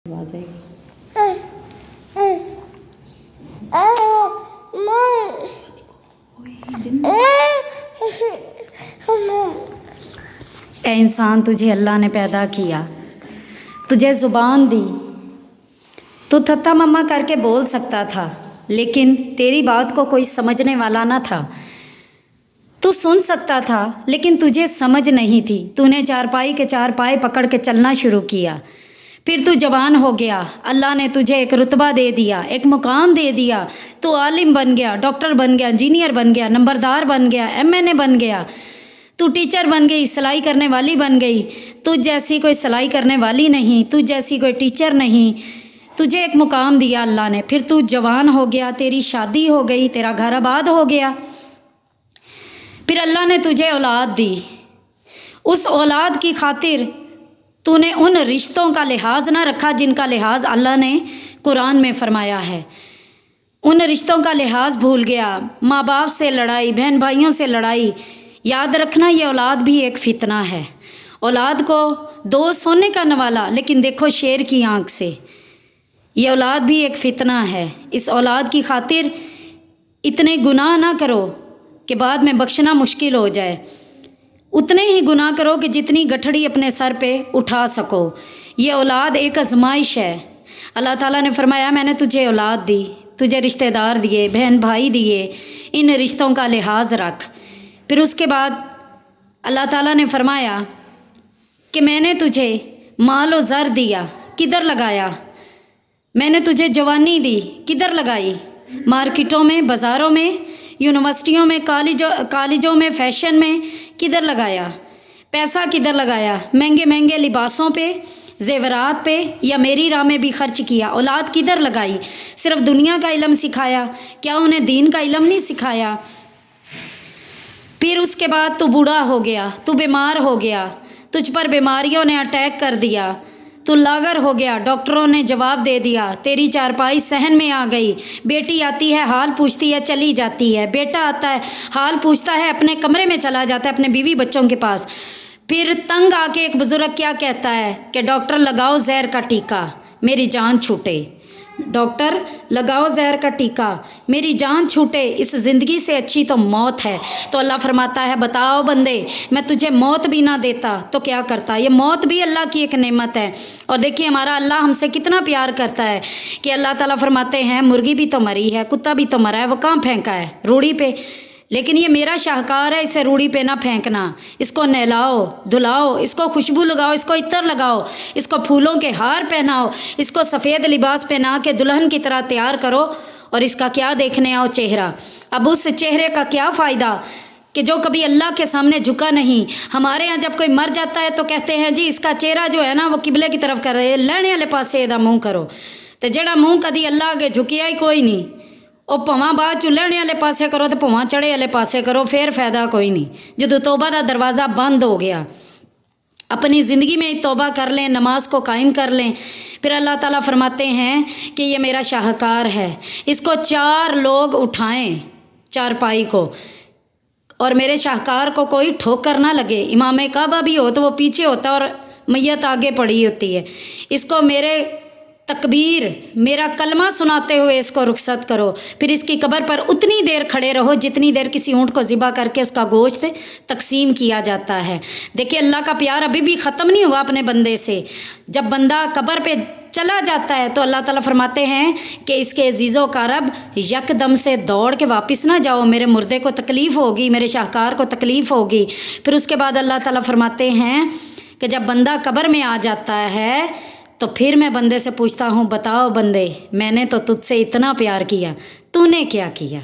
आवाज आएगी। ए इंसान, तुझे अल्लाह ने पैदा किया, तुझे ज़ुबान दी, तू थत्ता मम्मा करके बोल सकता था, लेकिन तेरी बात को कोई समझने वाला ना था। तू सुन सकता था, लेकिन तुझे समझ नहीं थी। तूने चारपाई के चार पाए पकड़ के चलना शुरू किया। फिर तू जवान हो गया, अल्लाह ने तुझे एक रुतबा दे दिया, एक मुकाम दे दिया। तू आलिम बन गया, डॉक्टर बन गया, इंजीनियर बन गया, नंबरदार बन गया, MNA बन गया। तू टीचर बन गई, सिलाई करने वाली बन गई। तुझ जैसी कोई सिलाई करने वाली नहीं, तुझ जैसी कोई टीचर नहीं। तुझे एक मुकाम दिया अल्लाह ने। फिर तू जवान हो गया, तेरी शादी हो गई, तेरा घर आबाद हो गया। फिर अल्लाह ने तुझे औलाद दी। उस औलाद की खातिर तूने उन रिश्तों का लिहाज ना रखा जिनका लिहाज अल्लाह ने कुरान में फरमाया है। उन रिश्तों का लिहाज भूल गया। माँ बाप से लड़ाई, बहन भाइयों से लड़ाई। याद रखना, ये औलाद भी एक फितना है। औलाद को दो सोने का नवाला, लेकिन देखो शेर की आंख से। ये औलाद भी एक फितना है। इस औलाद की खातिर इतने गुनाह ना करो कि बाद में बख्शना मुश्किल हो जाए। उतने ही गुनाह करो कि जितनी गठड़ी अपने सर पे उठा सको। ये औलाद एक आजमाइश है। अल्लाह ताला ने फरमाया, मैंने तुझे औलाद दी, तुझे रिश्तेदार दिए, बहन भाई दिए, इन रिश्तों का लिहाज रख। फिर उसके बाद अल्लाह ताला ने फरमाया कि मैंने तुझे माल और ज़र दिया, किधर लगाया? मैंने तुझे जवानी दी, किधर लगाई? मार्केटों में, बाज़ारों में, यूनिवर्सिटियों में, कॉलेजों में, फैशन में किधर लगाया? पैसा किधर लगाया? महंगे महंगे लिबासों पे, जेवरात पे, या मेरी राह में भी खर्च किया? औलाद किधर लगाई? सिर्फ दुनिया का इल्म सिखाया, क्या उन्हें दीन का इल्म नहीं सिखाया? फिर उसके बाद तू बूढ़ा हो गया, तू बीमार हो गया, तुझ पर बीमारियों ने अटैक कर दिया, तू लागर हो गया, डॉक्टरों ने जवाब दे दिया, तेरी चारपाई सहन में आ गई। बेटी आती है, हाल पूछती है, चली जाती है। बेटा आता है, हाल पूछता है, अपने कमरे में चला जाता है, अपने बीवी बच्चों के पास। फिर तंग आके एक बुजुर्ग क्या कहता है कि डॉक्टर लगाओ जहर का टीका, मेरी जान छूटे। डॉक्टर लगाओ जहर का टीका, मेरी जान छूटे। इस ज़िंदगी से अच्छी तो मौत है। तो अल्लाह फरमाता है, बताओ बंदे, मैं तुझे मौत भी ना देता तो क्या करता? ये मौत भी अल्लाह की एक नेमत है। और देखिए हमारा अल्लाह हमसे कितना प्यार करता है कि अल्लाह ताला फरमाते हैं, मुर्गी भी तो मरी है, कुत्ता भी तो मरा है, वो कहाँ फेंका है? रूढ़ी पे। लेकिन ये मेरा शाहकार है, इसे रूढ़ी पे ना फेंकना। इसको नहलाओ, धुलाओ, इसको खुशबू लगाओ, इसको इत्र लगाओ, इसको फूलों के हार पहनाओ, इसको सफ़ेद लिबास पहना के दुल्हन की तरह तैयार करो, और इसका क्या देखने आओ? चेहरा। अब उस चेहरे का क्या फ़ायदा कि जो कभी अल्लाह के सामने झुका नहीं। हमारे यहाँ जब कोई मर जाता है तो कहते हैं जी इसका चेहरा जो है ना वो किबले की तरफ कर रहे, लहने वाले पासे एदा मुँह करो। तो जेड़ा मुँह कदी अल्लाह अगे झुकिया ही कोई नहीं, ਉਹ ਭਾਵਾਂ ਬਾਅਦ ਚ ਲਹਿਣੇ ਵਾਲੇ ਪਾਸੇ ਕਰੋ ਤੇ ਭਾਵਾਂ ਚੜੇ ਵਾਲੇ ਪਾਸੇ करो, फिर फ़ायदा कोई नहीं। ਜਦੋਂ तौबा का दरवाज़ा बंद हो गया, अपनी ज़िंदगी में तौबा कर लें, नमाज को कायम कर लें। फिर अल्लाह ताला फरमाते हैं कि ये मेरा शाहकार है, इसको 4 लोग उठाएं चारपाई को, और मेरे शाहकार को कोई ठोकर ना लगे। इमाम काबा भी हो तो वो पीछे होता और मैयत आगे पड़ी होती है। इसको मेरे तकबीर, मेरा कलमा सुनाते हुए इसको रुखसत करो। फिर इसकी कब्र पर उतनी देर खड़े रहो जितनी देर किसी ऊँट को ज़िबा करके उसका गोश्त तकसीम किया जाता है। देखिए अल्लाह का प्यार अभी भी ख़त्म नहीं हुआ अपने बंदे से। जब बंदा कब्र पे चला जाता है तो अल्लाह ताला फरमाते हैं कि इसके अजीज़ों का रब यकदम से दौड़ के वापस ना जाओ, मेरे मुर्दे को तकलीफ़ होगी, मेरे शाहकार को तकलीफ़ होगी। फिर उसके बाद अल्लाह ताला फरमाते हैं कि जब बंदा कब्र में आ जाता है तो फिर मैं बंदे से पूछता हूँ, बताओ बंदे, मैंने तो तुझसे इतना प्यार किया, तूने क्या किया?